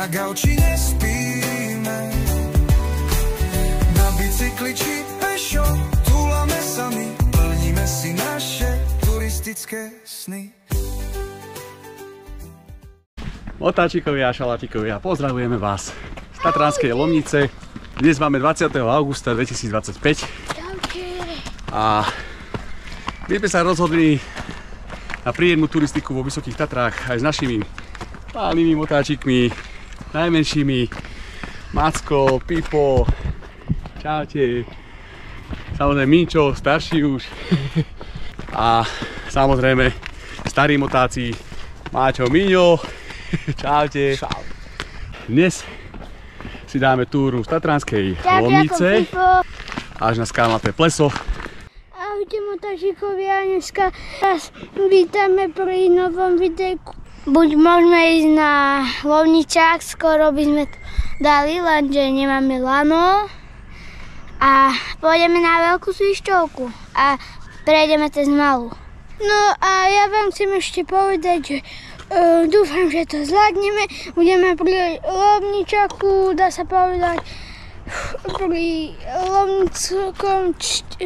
Na gauči nespíme, na bicykli či pešo, túlame sami, plníme si naše turistické sny. Otáčikovia a šalátikovia, pozdravujeme vás z Tatranskej Lomnice. Dnes máme 20. augusta 2025 a my sme sa rozhodli na príjemnú turistiku vo Vysokých Tatrách aj s našimi malými motáčikmi, najmenšími, Macko, Pipo, čaute, samozrejme Minčo, starší už a samozrejme starí motáci, Máťo, Miňo, čaute. Dnes si dáme túru z Tatranskej Lomnice až na skalnaté pleso. Ahojte motáčikovia, dneska vás vítame pri novom videjku. Buď môžeme ísť na Lomničák, skoro by sme to dali, lenže nemáme lano. A pôjdeme na veľkú svišťovku a prejdeme cez malú. No a ja vám chcem ešte povedať, že dúfam, že to zvládneme. Budeme pri Lomničaku, dá sa povedať, pri Lomnickom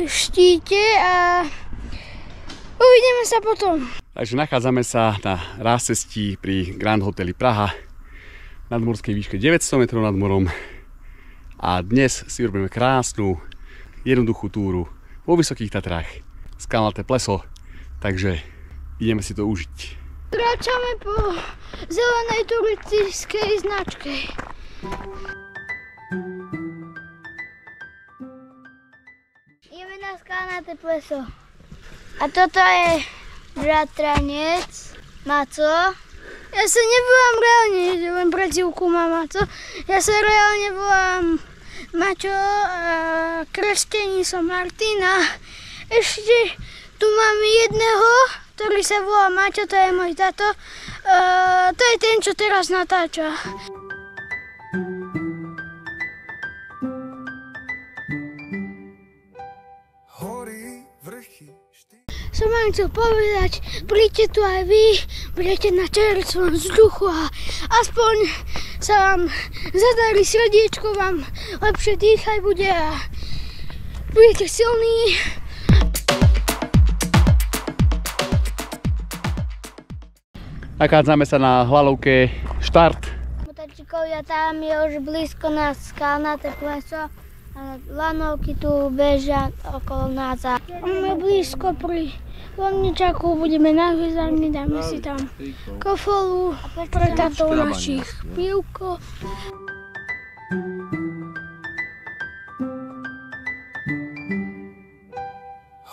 štíte a uvidíme sa potom. Takže nachádzame sa na rázcestí pri Grand Hoteli Praha na nadmorskej výške 900 metrov nad morom a dnes si urobíme krásnu, jednoduchú túru vo Vysokých Tatrách, skalnaté pleso, takže ideme si to užiť. Kráčame po zelenej turistickej značke. Ideme na skalnaté pleso. A toto je bratranec Maco. Ja sa nevolám reálne, len prezývku mám Maco. Ja sa reálne volám Maťo a krstení som Martina. Ešte tu mám jedného, ktorý sa volá Maťo, to je môj tato. To je ten, čo teraz natáča. Som vám chcel povedať, príďte tu aj vy, budete na čerstvom vzduchu a aspoň sa vám zadarí, srdiečko vám lepšie dýchať bude a budete silní. Nachádzame sa na hlalovke Štart. Motáčikovia, tam je už blízko na skalnaté pleso a lanovky tu bežia okolo nás. Máme blízko pri Lomničaku, budeme na hviezdarni, dáme si tam kofolu pre tatov našich pivko.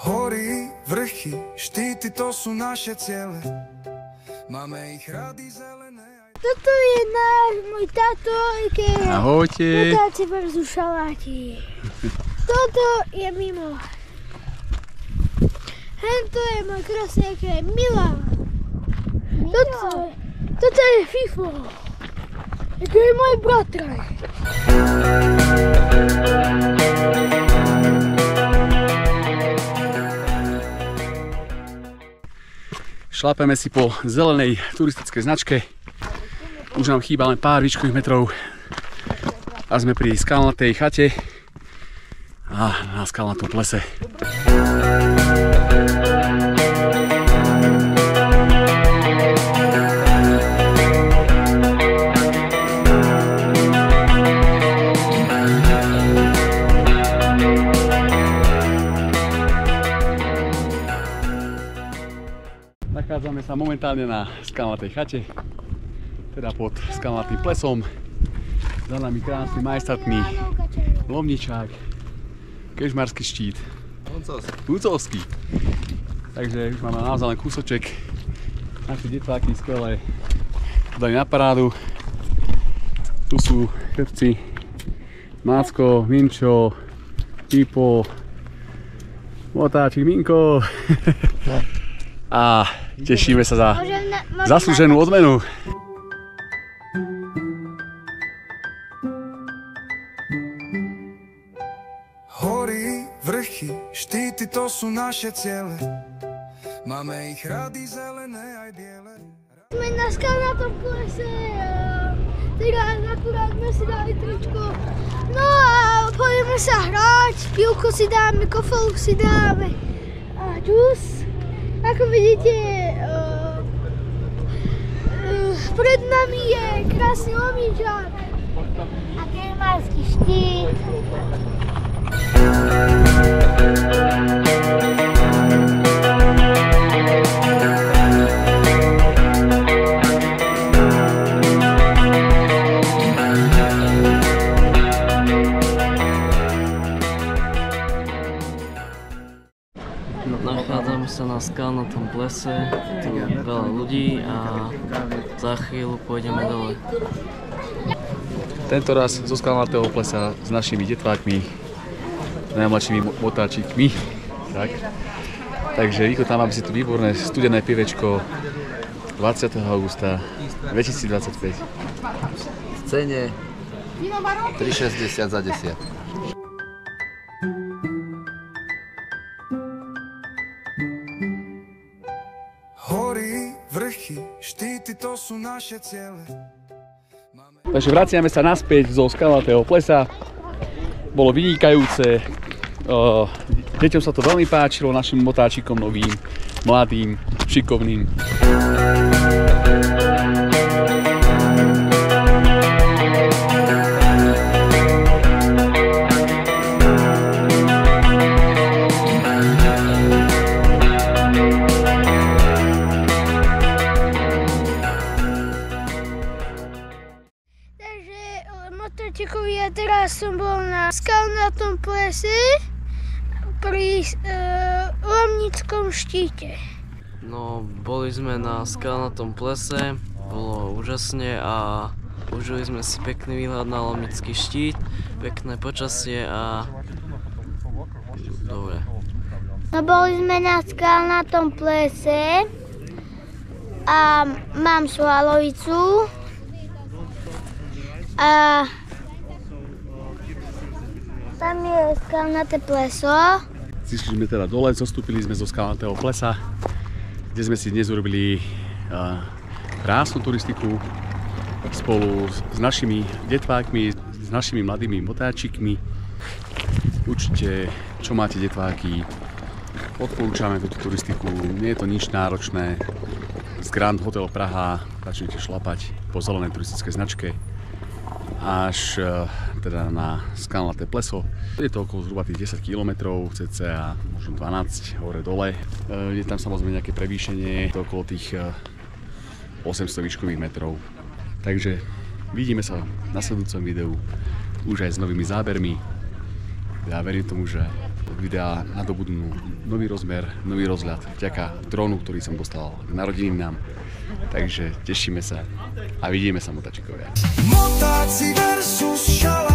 Hory, vrchy, štíty, to sú naše ciele. Máme ich rady zelené. Toto je náš, môj tato, Ahojte. motáci versus šaláti. Toto je mimo. Hento je môj krásny, je Milan. Toto je Fifo. Ako je môj bratran. Šlapeme si po zelenej turistickej značke. Už nám chýba len pár výškových metrov a sme pri skalnatej chate a na skalnatom plese. Nachádzame sa momentálne na skalnatej chate, teda pod skalnatým plesom. Za nami krásny majestátny Lomničák, kežmarský štít, Hucovský. Takže už máme naozaj len kúsoček. Naši detváky skvelé dali na parádu. Tu sú chlapci Macko, Minčo, Pipo, Motáčik, Minko. A tešíme sa za zaslúženú odmenu. Hory, vrchy, štíty, to sú naše ciele. Máme ich rady zelené aj biele. Sme na skalnatom plese. Teraz akurát sme si dali tričko. No a pôjdeme sa hrať, pivko si dáme, kofolu si dáme a džus. Ako vidíte, pred nami je krásny Lomničák a Keľmarský štít. Nachádzame sa na skalnatom plese, tu je veľa ľudí a za chvíľu pôjdeme dole. Tento raz zo skalnatého plesa s našimi detvákmi, najmladšími motáčikmi. Tak. Takže vychutnávame si tu výborné studené pivečko 20. augusta 2025. V cene 3,60 za 10. Hory, vrchy, štíty, to sú naše ciele. Takže vraciame sa naspäť zo skalnatého plesa. Bolo vynikajúce. Deťom sa to veľmi páčilo, našim motáčikom novým, mladým, šikovným. Motáčikovia, teraz som bol na skalnatom plese pri Lomnickom štíte. No, boli sme na skalnatom plese, bolo úžasne a užili sme si pekný výhľad na Lomnický štít, pekné počasie a dobre. No, boli sme na skalnatom plese a mám švalovicu. A tam je skalnaté pleso. Zišli sme teda dole, zostúpili sme zo skalnatého plesa, kde sme si dnes urobili krásnu turistiku spolu s našimi detvákmi, s našimi mladými motáčikmi. Určite, čo máte detváky, odporúčame túto turistiku, nie je to nič náročné. Z Grand Hotel Praha začnete šlapať po zelenej turistickej značke až teda na skalnaté pleso. Je to okolo zhruba tých 10 km, cca možno 12 hore-dole. Je tam samozrejme nejaké prevýšenie, je to okolo tých 800 výškových metrov. Takže vidíme sa v nasledujúcom videu už aj s novými zábermi. Ja verím tomu, že videá nadobudnú nový rozmer, nový rozhľad vďaka drónu, ktorý som dostal k narodeninám. Takže tešíme sa a vidíme sa, motáčikovia. Motáci versus šala.